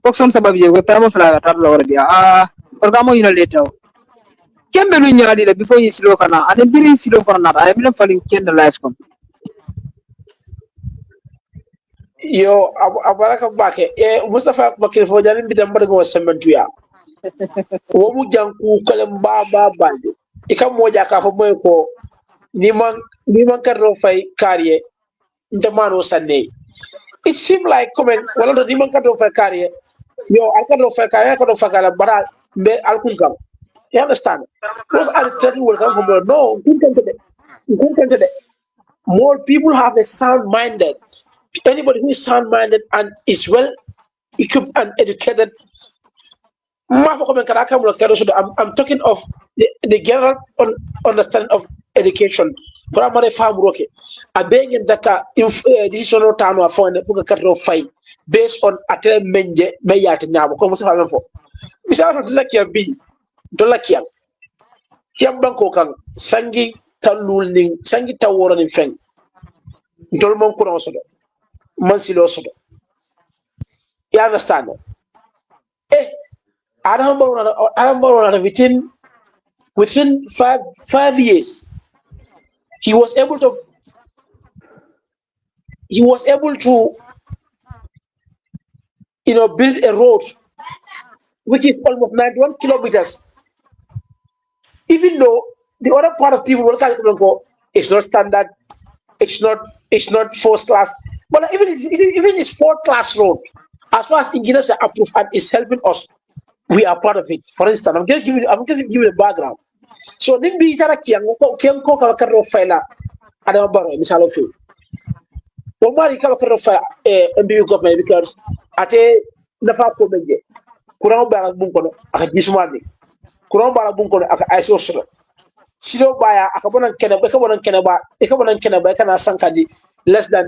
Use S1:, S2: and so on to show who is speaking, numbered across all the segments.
S1: Boxon sababu je ko tamo fala tar lo dia programo ina leta kembe lu nyaadi le before you slow kana ane birin silo for na ay bilan falin ken life kom
S2: yo abaraka bake Mustafa Bakir fo jalim bitam bargo sementuya wo mu janku kalam ba bande ikam moja ka fo moy ko ni man karro fay carrier ndamano sanne it seem like coming wala ni man karro fay carrier yo al karro fay carrier karro fay kala bara be al kun you understand those are the things will come from no good more people have a sound minded anybody who is sound minded and is well equipped and educated I'm talking of the general understanding of education. Primary farm roke. A being in Daka decision or town or phone for fight based on a menje mayat nyabo. Come on, for Mr. Lakia B. Dolakia. Kiam Banko Kang, Sangi Talulning, Sangi Tawaran in Feng. Dolmon Kurosodo, Mansilosodo. You understand? Adam Baron within 5 years, he was able to build a road which is almost 91 kilometers. Even though the other part of people will go, it's not standard, it's not first class, but even it's fourth class road. As far as engineers are approved and is helping us, we are part of it. For instance, I'm going to give you a background. So nimbi tara kiang ko ka karo faila ada baro misalo fi. O mari ka karo faila MBU government because ate nafa ko benje. Kurang bara bun kono aka gisuma ni. Kurang bara bun kono aka ISO solo. Silo baya aka bonan kene ba kana sankadi less than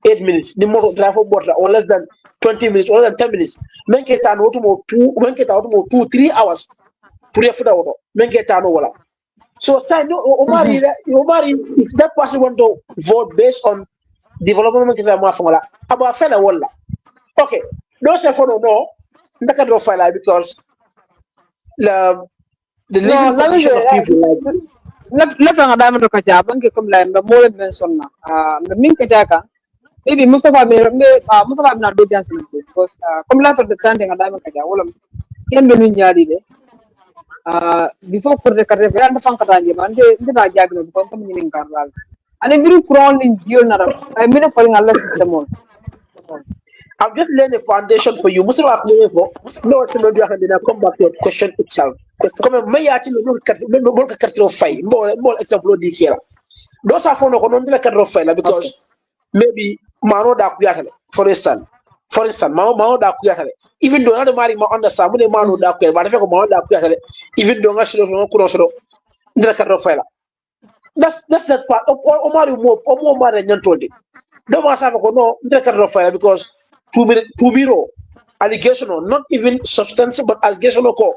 S2: 8 minutes. Ni mo drive board or less than 20 minutes or than 10 minutes. Men ke tan wotu mo 2-3 hours. Pour your foot out, men get wala. So say no Omari, if that person want to vote based on development of the about fella wala. Okay, no say for no, ndaka draw file because the living condition of people
S1: left nga dama do ka jaban ke comme la mo le ben sonna min ka jaka maybe Mustafa na do dance because comme la to de sande nga dama ka ja wala kembe nu nyaadi de before kurre karre fe anda fankata nge man de da jagno ko ko min ngarral ane biru kuron ni jiol na ay mina ko ngalla system on
S2: I've just laid a foundation for you. Muslim for no so do I come back to your question itself. Come me ya ti no ka kartiro fay mo example di kera. Those are for no non de kartiro fay because maybe mano da ku yatale for instance mano da ku yatale even though not mari ma understand mo mano da ku ba da fe ko mano da ku yatale even though nga shilo no ku so de kartiro fay that's that part o mari mo mari nyantode do ma sa ko no de kartiro fay because to biro allegation not even substance but allegation ko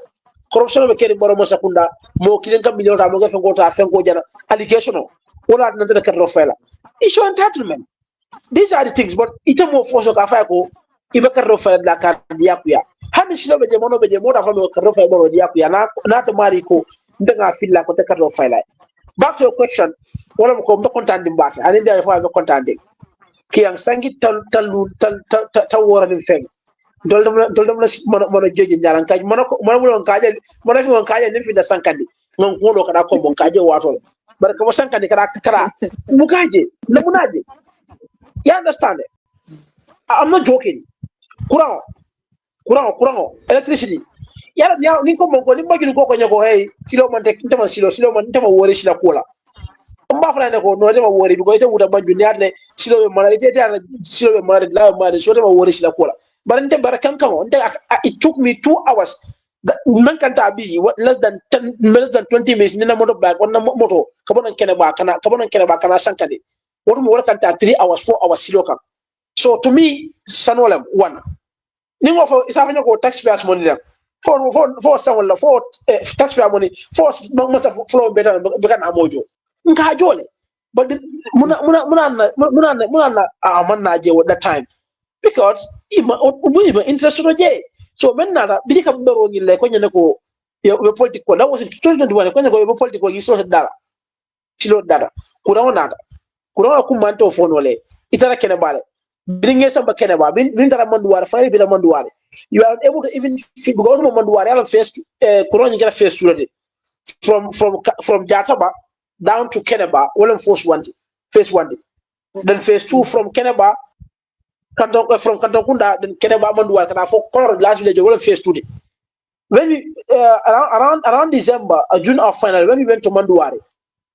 S2: corruption be keri boro mo sakunda mo kilin kam million ta mo ga fengo jana allegation wala na de kartiro fay it's your entitlement. These are the things, but it's more force of Kafako, Iba Carrofa, la Cardiacuya. How does she know the mono be more from Carrofa or Diacuya, not a Marico, then I feel like a Carrofa. Back to your question, what I'm contending back, I didn't know if I'm contending. Kiang Sangi Tawar and Feng. Doldomus Mono Judge in Yaranka, Mono Kaja, Mono Kaja, and the Sankadi, non Polo Kanako, Monkaja water. But a Sankadi Kara, Mukaji, Namunaji. You understand it? I'm not joking. Kurang, electricity. Yeah, Ninko Monko, Nimaki go on your go, hey, Silo man take Silo man, worry Sila Cola. I'm baffled, no, never worry because it would have been nearly Silo Marita, Silo married, love marriage, whatever worry Sila Cola. But in the Barakan, it took me 2 hours. Man can't be what less than 20 minutes, Nina motor back, one motor, Kabon and Kenaba, Kana Sankadi. What more can 3 hours, 4 hours, Siloka. So to me, Sanolam, one. Name of is having a taxpayers' money for someone for taxpayer money, for must have flow better than began a mojo. Nkajole. But Munana Manaje at that time. Because ima interest no je so men nada bidi kam bero ngi le ko nyane ko yo politique ko that was in 2021 ko nyako yo politique ko yiso dara silo dara kuran nada kuran ko manto fono le itara kene bale bidi ngi samba kene ba bin dara manduware fay bi da manduware you are able to even because mo manduware ala face kuran ngi face sulade from Jataba down to Keneba wala phase 1 then phase 2 from Keneba from Kantokunda then Keneba manduware kana for color last village wala phase 2 when we around December June or final when we went to Manduware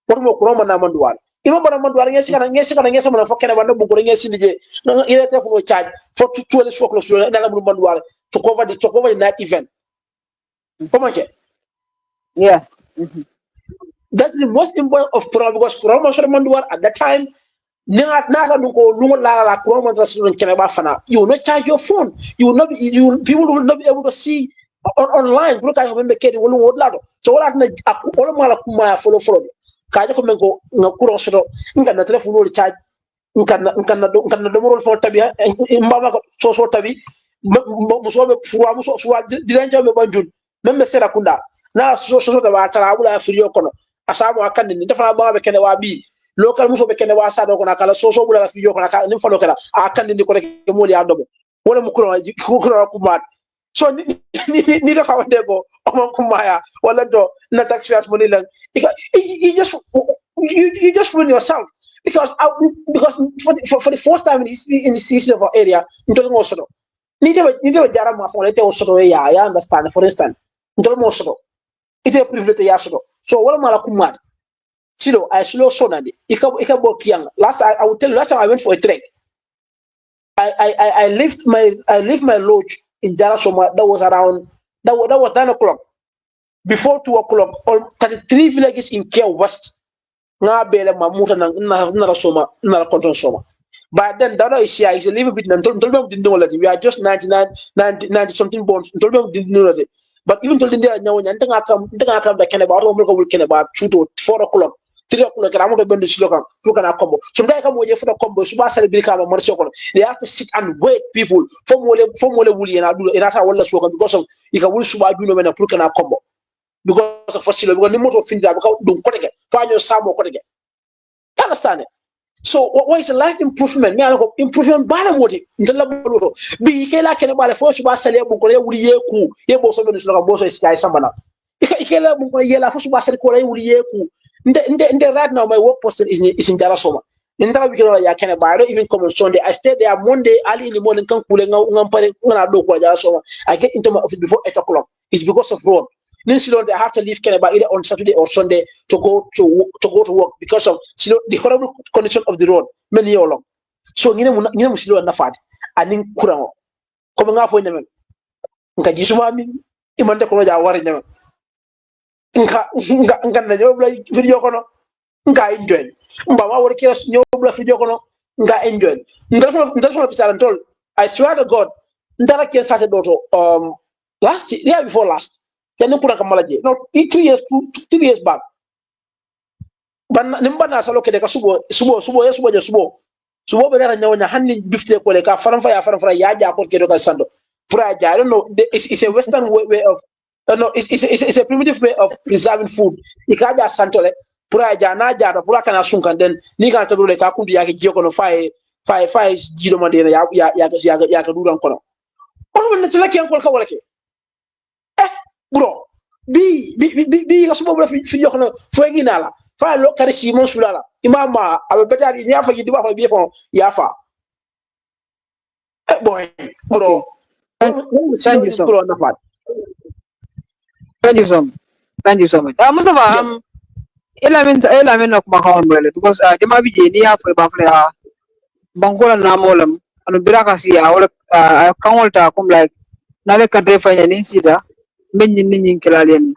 S2: what mo kuroma na Manduware ima bana Manduware ngesi kana mana fo Keneba no bugo ngesi nije no ile telephone charge for 2 o'clock so na la Manduware to cover the night event come on
S1: yeah
S2: that's the most important of Quran because Quran was Manduware at that time nasa lungo la Quran was Keneba fana you will not charge your phone people will not be able to see online pour ka membe kedi wolu wodlato so wala na wala mala kuma follow kaje ko mengo nga courant soto ngana telephone wol charge ngana do morol fo tabi mbaba so tabi musobe fuwa muso fuwa diranja be banjun membe sera kunda na so da ba tara bula firiyo kono asabu akande ni defana ba be kene wa bi local muso be kene wa sa do kono kala so bula firiyo kono ka ni falo kala akande ni ko rek mo li adobo wala mu courant kuma so ni da kawande go on kumaya wala do na taxpayers money lang you just ruin yourself because for the first time in the season of our area ntol mo sodo ni de jara ma fo lete sodo ya understand for instance ntol mo sodo ite privilege ya sodo so wala mala kumat silo I slow so nande ika bo kiang I will tell you last time I went for a trek I left my lodge in Jarasoma. That was 9 o'clock. Before 2 o'clock, all 33 villages in Kia West. Nga bele mamuta na Soma, na Konton Soma. But then the other issue is a little bit. Didn't know that we are just 90 something bonds. Didn't know that. But even told them there now, and then I come the Canada 2 to 4 o'clock. 3 o'clock, I'm going to bend the slogan. Look at our combo. Sometimes I come with for the combo. They have to sit and wait, people. From Wole Woolly and I do it. I want slogan because of you can will suba do no when I look at our combo. Because of Fossil, because the motor things that don't cut again. Find your Samo cut again. You understand it? So, what is the life improvement? Me, I hope improvement. Bala moti. Ntela bolo. Be ikela kene bala for suba sale bukole wuli yeku. Ye boso beno slogan boso iskai sambana. Ikela bukole yela for suba sale kole wuli yeku. Right now my work post is in Jarasoma. In that weekend I can buy even come on Sunday. I stay there Monday early in the morning. Come cool Jarasoma. I get into my office before 8 o'clock. It's because of road. I have to leave Canada either on Saturday or Sunday to go to work because of the horrible condition of the road many years long. So musilo na fat anin kurang. Ko nga fo nyamen. Nka jisuma mi imante ko ja wari nyamen. Nka na job la video kono nka enjoy mba wa wori kira nyob la video kono nka enjoy ndasona pisala ntol I swear to God ndara ke sa doto year before last yani kuna kamalaje no 3 years back ban nimba na salo kede ka subo be dara nyawnya hanni bifte ko le ka faran fa ya ja ko kedo ka sando pura ja I don't know it's a western way of no, it's a primitive way of preserving food. Ikaja santole, pura jana jada, pura kana sunkan den, ni kana tabule ka kundu yake jio kono fai jido mandena ya kaduran kono. Ono na tula kian kolka wala ke. Bro, bi ka subo bla fi kono fo nginala. Fa lo kare Simon sulala. Imama abeta ni afa gidi ba fa bi ko yafa. Boy, bro.
S1: Thank you so much. Thank you so much. Mustafa, elamin nok bakawon bele because jama bi je ni ya fo ba fle bangola na molam anu biraka si ya wala kangolta kum like na le kadre fanya ni sida men ni kelalen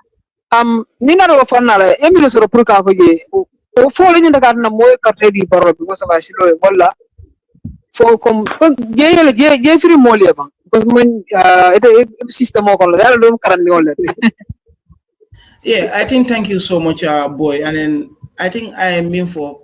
S1: ni na do fanna la emino soro pour ka faje o fo le ni daga na moy kadre di baro because of asilo wala fo comme je firi moliya ba because man ite system ko la dala do karandi wala.
S3: Yeah, I think thank you so much, boy. And then I think I mean for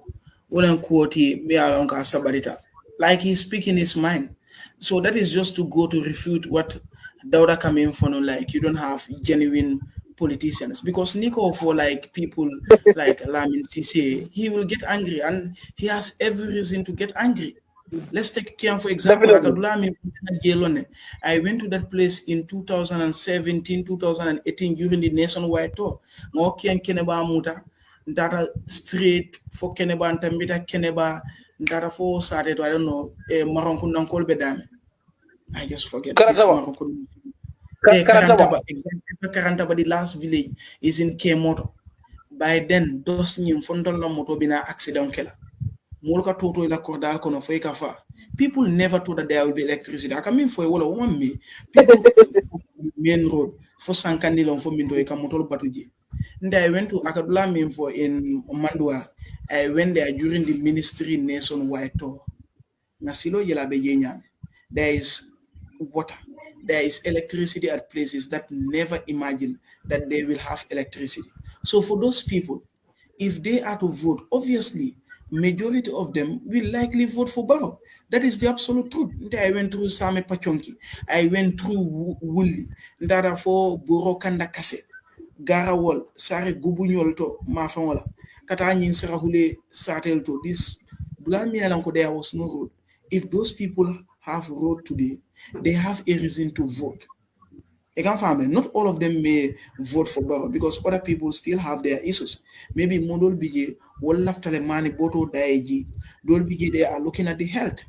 S3: Ulan Quoti me along Sabarita. Like he's speaking his mind. So that is just to go to refute what Dauda coming from, like you don't have genuine politicians. Because Nico, for like people like Lamin Sise, he will get angry and he has every reason to get angry. Let's take Kian for example.
S2: Definitely.
S3: I went to that place in 2017, 2018 during the nationwide tour. Ngo Kian Keneba Muta, Data straight for Keneba and Tambita Keneba, Data for Saturday, I don't know, Maronkun Nankol Bedame. I just forget this
S2: Karatawa.
S3: Moroccan.
S2: Karatawa.
S3: Karantaba, exactly. Karantaba, the last village is in Kemoto. By then, those new Fondola Moto bina accident killer. Molka Toto ila Kordal kono for Ekafa. People never thought that there will be electricity. I come in for a wall of 1 me. People main road for Sankandilon for Mindo Ekamoto Batuji. And I went to Akadula Min for in Mandua. I went there during the ministry nationwide tour. Nasilo Yelabe Yenyame. There is water. There is electricity at places that never imagined that they will have electricity. So for those people, if they are to vote, obviously, majority of them will likely vote for Barrow. That is the absolute truth. I went through Same Pachonki. I went through Wuli. Ndara for Buro Kanda Kase. Garawol, Sare Gubunyol to Mafangola. Katani Sarahule Satel to this Blamia there was no road. If those people have road today, they have a reason to vote. Not all of them may vote for Barrow because other people still have their issues. Maybe Modol Bige, Wolaftale Mani Boto Daeji, Dol Bige, they are looking at the health.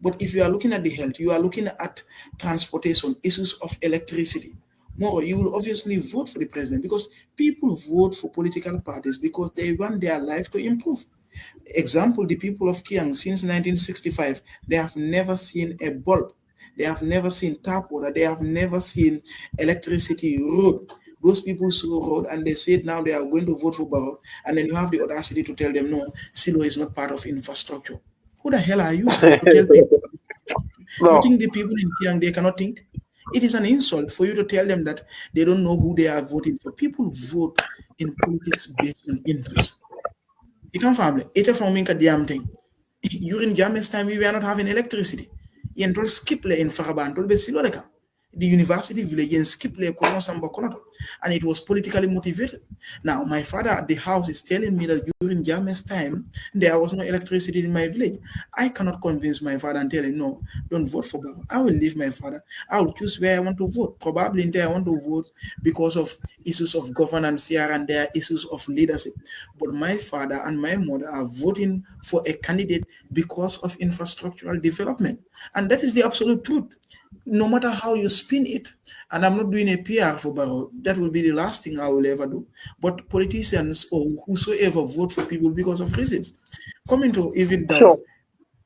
S3: But if you are looking at the health, you are looking at transportation, issues of electricity. More, you will obviously vote for the president because people vote for political parties because they want their life to improve. Example, the people of Kiang since 1965, they have never seen a bulb. They have never seen tap water. They have never seen electricity, road. Those people saw road and they said now they are going to vote for Barrow. And then you have the audacity to tell them, no, Silo is not part of infrastructure. Who the hell are you to tell people?
S2: No.
S3: You think the people in Kiang, they cannot think? It is an insult for you to tell them that they don't know who they are voting for. People vote in politics based on interest. You can family. It from a damn thing. During Jammeh's time, we were not having electricity. Yen tol skip le in Faraban, tol be siloleka. The university village in skip le and it was politically motivated. Now, my father at the house is telling me that during Jammeh's time, there was no electricity in my village. I cannot convince my father and tell him, no, don't vote for Barrow. I will leave my father. I will choose where I want to vote. Probably in there I want to vote because of issues of governance here and there, issues of leadership. But my father and my mother are voting for a candidate because of infrastructural development. And that is the absolute truth. No matter how you spin it, and I'm not doing a PR for Barrow, that will be the last thing I will ever do. But politicians or whosoever vote for people because of reasons. Coming to even Dauda,
S2: Sure.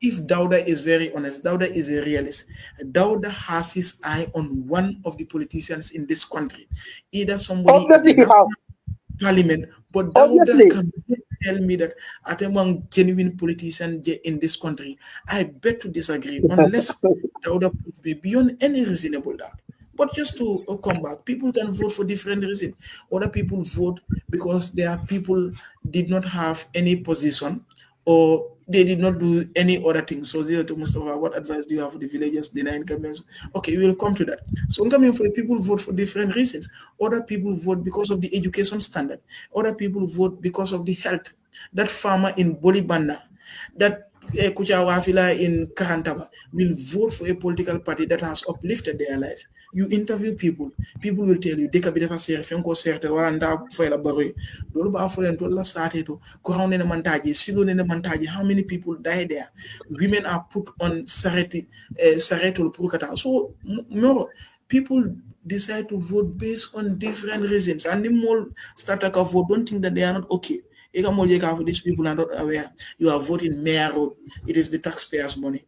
S3: if Dauda is very honest, Dauda is a realist. Dauda has his eye on one of the politicians in this country, either somebody
S2: Obviously,
S3: in the
S2: you have.
S3: national parliament, but
S2: Obviously.
S3: Dauda can tell me that at among genuine politicians in this country, I bet to disagree unless Dauda proves me beyond any reasonable doubt. But just to come back, people can vote for different reasons. Other people vote because their people did not have any position or they did not do any other thing. So, Zero to Mustafa, what advice do you have for the villagers denying governments? Okay, we will come to that. So, I'm coming for people vote for different reasons. Other people vote because of the education standard. Other people vote because of the health. That farmer in Bolibanda, that Kuchawafila in Karantaba will vote for a political party that has uplifted their life. You interview people will tell you, deka bidefa serfenko serte wanda fela baroy. Dolu ba folen to la sate to ko ne mantaji, silo ne mantaji, how many people die there? Women are put on saretul purkata. So no, people decide to vote based on different reasons. And the more start to vote, don't think that they are not okay. These people are not aware. You are voting mayor road. It is the taxpayers' money.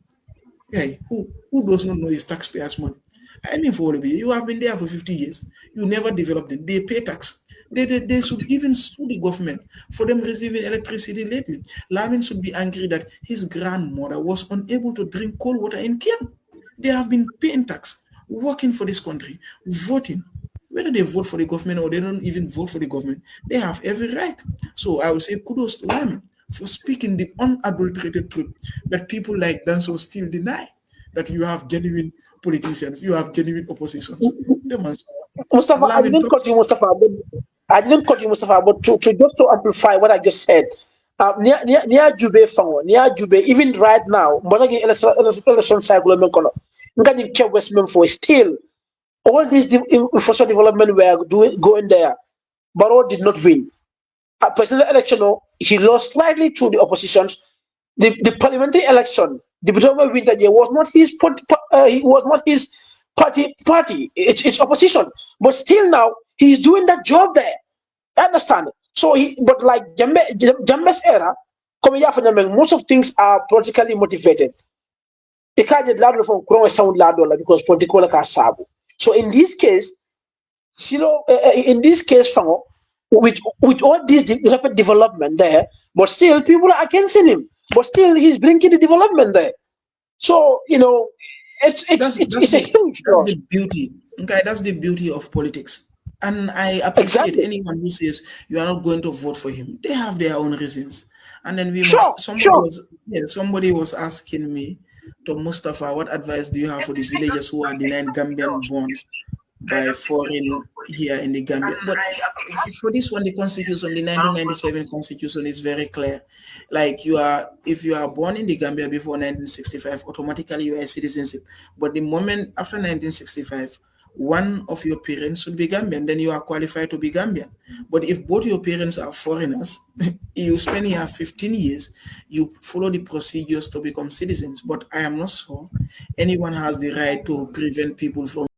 S3: Hey, who does not know it's taxpayers' money? I mean, for you have been there for 50 years. You never developed it. They pay tax. They should even sue the government for them receiving electricity lately. Lamin should be angry that his grandmother was unable to drink cold water in Kiang. They have been paying tax, working for this country, voting. Whether they vote for the government or they don't even vote for the government, they have every right. So I would say kudos to Lamin for speaking the unadulterated truth that people like Danso still deny. that you have genuine politicians, you have genuine oppositions.
S2: Mustafa, I didn't cut you, Mustafa. But to just to amplify what I just said. Near Jube Fango, near Jube, even right now, Mbonagi election cycle, Ngani Westman for still all these infrastructure development were going there. Barrow did not win. At presidential election, he lost slightly to the oppositions. The parliamentary election, the Bitoma winter was not his party. It's opposition. But still now he's doing that job there. I understand it. So but like Jambe's era, most of things are politically motivated. Because political so in this case, with all this rapid development there, but still people are against him. But still he's bringing the development there. So it's a huge loss.
S3: That's the beauty. Okay, that's the beauty of politics. And I appreciate anyone who says you are not going to vote for him. They have their own reasons. And then somebody was asking me, to Mustafa, what advice do you have for the villagers who are denying Gambian bonds by foreign here in the Gambia? But for this one, the constitution, the 1997 constitution is very clear. Like if you are born in the Gambia before 1965, automatically you are a citizenship. But the moment after 1965, one of your parents should be Gambian, then you are qualified to be Gambian. But if both your parents are foreigners, you spend here 15 years, you follow the procedures to become citizens. But I am not sure anyone has the right to prevent people from